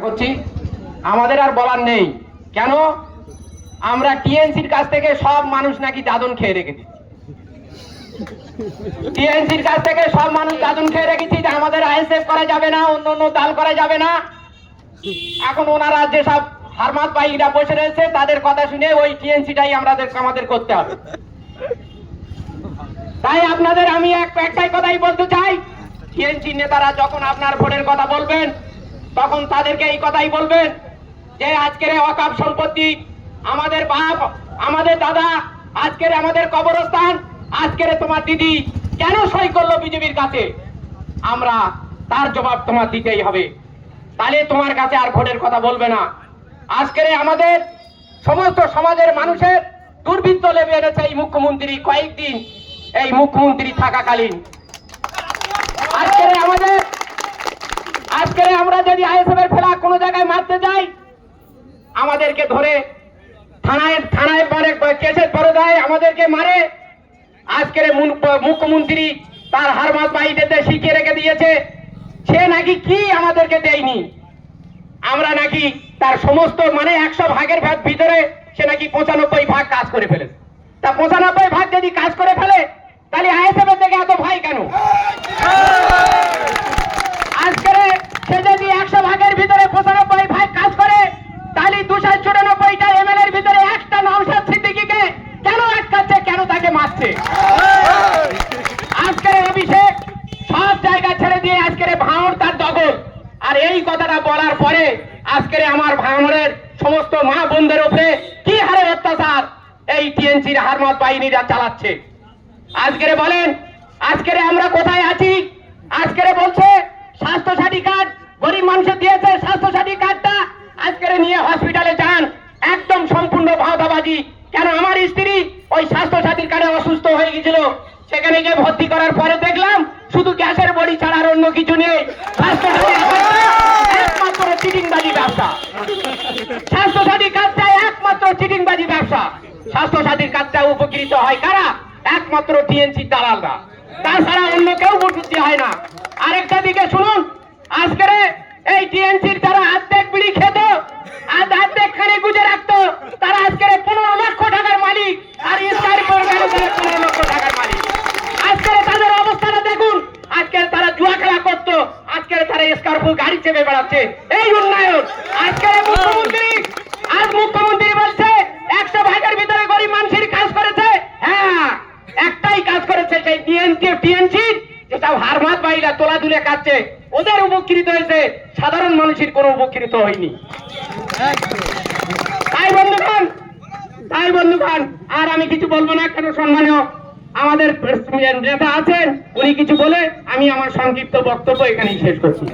করছি, আমাদের আর বলার নেই। কেন? আমরা টিএনসির কাছ থেকে সব মানুষ নাকি দাদন খেয়ে রেখেছি। টিএনসির কাছ থেকে সব মানুষ দাদন খেয়ে রেখেছি যে আমাদের আইএসএফ করা যাবে না, অন্য অন্য দল করা যাবে না। এখন ওনারা যেসব হারমাত ভাইরা বসে রয়েছে তাদের কথা শুনে ওই টিএনসিটাই আমাদের করতে হবে। তাই আপনাদের আমি একটাই কথাই বলতে চাই, টিএনসি নেতারা যখন আপনার ভোটের কথা বলবেন তখন তাদেরকে এই কথাই বলবেন যে আজকের ওয়াকফ সম্পত্তি আমাদের বাপ, আমাদের দাদা, আজকের আমাদের কবরস্থান, আজকের তোমার দিদি কেন সই করলো বিজেপির কাছে, আমরা তার জবাব তোমার দিতেই হবে। তাহলে তোমার কাছে আর ভোটের কথা বলবে না। আজকের আমাদের সমস্ত সমাজের মানুষের দুর্বৃত্ত লেগে এনেছে এই মুখ্যমন্ত্রী কয়েকদিন, এই মুখ্যমন্ত্রী থাকাকালীন। আজকের আমরা যদি আইএসএফ এর ফেলা কোনো জায়গায় মারতে যাই, আমাদেরকে ধরে থানায় কেসের পরদায় আমাদেরকে মারে। আজকের মুখ্যমন্ত্রী তার হারমাত ভাইদের শিখিয়ে রেখে দিয়েছে, সে নাকি কি আমাদেরকে দেয়নি। আমরা নাকি তার সমস্ত 100 ভাগের ভিতরে সে নাকি 95 ভাগ কাজ করে ফেলেছে। তা 95 ভাগ যদি কাজ করে ফেলে তাহলে আইএসএফ এর থেকে এত ভাই কেন? আজকের সে যদি 100 ভাগের ভিতরে 95 ভাগ কাজ করে তাহলে 294টা এমএলএর ভিতরে একটা নওশাদ সিদ্দিকীকে কেন আটকাচ্ছে, কেন তাকে মারছে? আজকের অভিষেক সব জায়গা ছেড়ে দিয়ে আজকের ভাঙড় তার দখল। আর এই কথাটা বলার পরে আজকের আমার ভাঙড়ের সমস্ত মা বোনদের উপরে কি হারে অত্যাচার এই টিএনসির হারমাত বাহিনীরা চালাচ্ছে। আজকের বলেন আজকের আমরা কোথায় আছি? আজকের বলছে স্বাস্থ্যসাথী কার্ড গরিব মানুষের দিয়েছে, স্বাস্থ্যসাথী কার্ডটা আজকের নিয়ে হসপিটালে যান, একদম সম্পূর্ণ ভাওতাবাজি। কেন? আমার স্ত্রী ওই স্বাস্থ্যসাথীর কার্ডে অসুস্থ হয়ে গেছিল, সেখানে গিয়ে ভর্তি করার পরে দেখলাম শুধু গ্যাসের বড়ি ছাড়া আর অন্য কিছু নেই। একমাত্র চিটিংবাজি ব্যবসা, স্বাস্থ্যসাথী কার্ডটা একমাত্র চিটিংবাজি ব্যবসা। স্বাস্থ্যসাথীর কার্ডটা উপকৃত হয় কারা? একমাত্র টিএনসি দালালরা, তাছাড়া অন্য কেউ উপকৃত হয় না। আরেকটা দিকে শুনুন, আজকের এই টিএনসির যারা অর্ধেক বিড়ি খেত আর অর্ধেক খানে গুজে রাখতো, তারা আজকের 15 লক্ষ টাকার মালিক, আর স্করপিও গাড়ি 15 লক্ষ টাকার মালিক। আজকের তাদের অবস্থাটা দেখুন, আজকের তারা জুয়া খেলা করতো, আজকের তারা স্করপিও গাড়ি চেপে বেড়াচ্ছে। এই উন্নয়ন আজকের মুখ্যমন্ত্রী বলছে 100 ভাগের ভিতরে গরিব মানুষের কাজ করেছে। হ্যাঁ, একটাই কাজ করেছে, সেই টিএনসি যেটা হারমাত ভাইরা তোলা তুলে কাটছে, ওদের উপকৃত হয়েছে, সাধারণ মানুষের কোনো উপকৃত হয়নি। তাই বন্ধুগণ আর আমি কিছু বলবো না, কেন সম্মানীয় আমাদের নেতা আছেন, উনি কিছু বলে আমি আমার সংক্ষিপ্ত বক্তব্য এখানেই শেষ করছি।